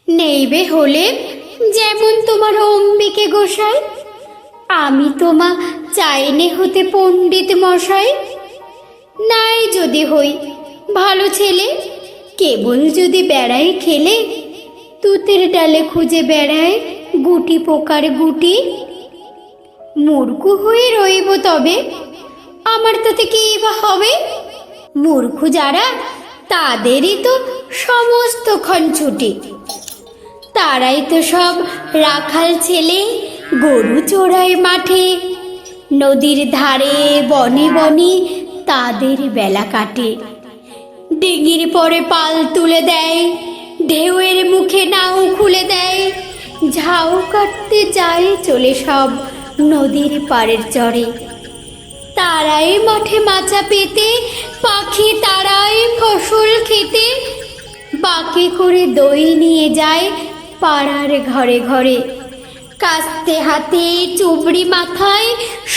নেইবে হলে যেমন তোমার অম্বিকে গোসাই, আমি তোমা চাইনে হতে পণ্ডিত মশাই। নাই যদি হই ভালো ছেলে, কেবল যদি বেড়াই খেলে, তুতের ডালে খুঁজে বেড়ায় গুটি পোকার গুটি। মূর্খ হয়ে রইব তবে, আমার তাতে কি বা হবে? মূর্খ যারা তাদেরই তো সমস্তক্ষণ ছুটি। তারাই তো সব রাখাল ছেলে, গরু চোরাই মাঠে, নদীর ধারে বনে বনে তাদের বেলা কাটে। ডিঙির পরে পাল তুলে দেয়, ঢেউয়ের মুখে নাও খুলে দেয়, ঝাউ কাটতে যায় চলে সব নদীর পাড়ের চরে। তারাই মাঠে মাচা পেতে, পাখি তারাই ফসল খেতে, বাঁকে করে দই নিয়ে যায় পাড়ার ঘরে ঘরে। কাস্তে হাতে চুবড়ি মাথায়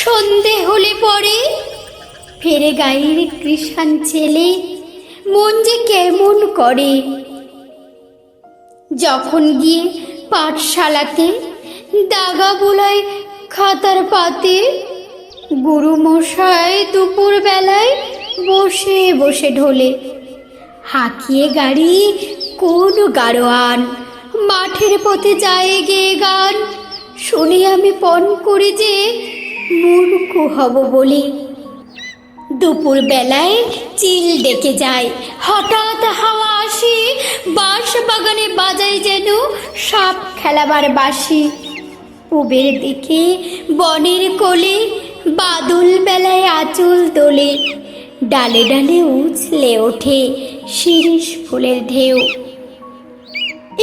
সন্ধে হলে পরে, ফেরে গায়ের কৃষাণ ছেলে মন যে কেমন করে। যখন গিয়ে পাঠশালাতে দাগা বোলায় খাতার পাতে, গুরু মশাই দুপুর বেলায় বসে বসে ঢোলে। হাঁকিয়ে গাড়ি কোন গাড়োয়ান মাঠের পথে যায় গেয়ে গান, শুনে আমি পণ করি যে মূর্খ হব বলে। দুপুর বেলায় চিল ডেকে যায়, হঠাৎ হাওয়া আসে, বাঁশ বাগানে বাজায় যেন সাপ খেলাবার বাঁশি। পুবের দিকে বনের কোলে বাদল বেলায় আঁচল তোলে, ডালে ডালে উছলে ওঠে শিরিষ ফুলের ঢেউ।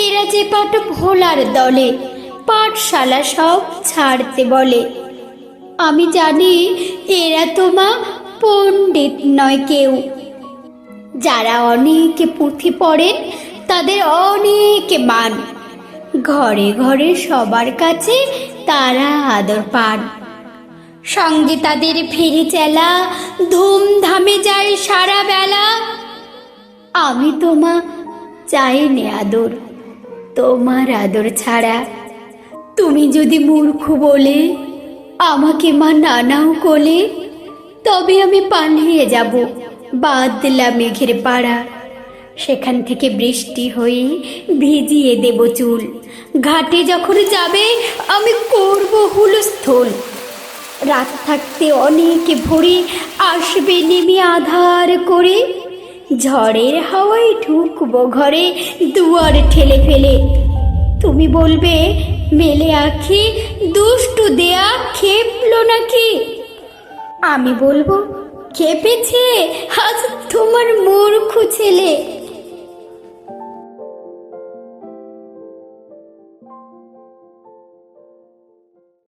এরা যে পাঠ ভোলার দলে, পাঠশালা সব ছাড়তে বলে। আমি জানি এরা তোমা পণ্ডিত নয় কেউ। যারা অনেক পুঁথি পড়েন তাদের অনেক মান, ঘরে ঘরে সবার কাছে তারা আদর পান। সঙ্গে তাদের ফেরি চেলা, ধুমধামে যায় সারা বেলা। আমি তোমা চাইনে আদর, তোমার আদর ছাড়া। তুমি যদি মূর্খ বলে আমাকে মা নানাও কোলে, তবে আমি পালিয়ে যাব বাদলা মেঘের পাড়া। সেখান থেকে বৃষ্টি হয়ে ভিজিয়ে দেব চুল। ঘাটে যখন যাবে আমি করব হুলস্থুল। রাত থাকতে অনেক ভোরে আসবে নেমে আধার করে, ঝড়ের হাওয়ায় ঢুকবো ঘরে দুয়ার ঠেলে ফেলে। তুমি বলবে মেলে আঁখি দুষ্টু দেয়া খেপলো নাকি? আমি বলবো খেপেছে আজ তোমার মূর্খ ছেলে।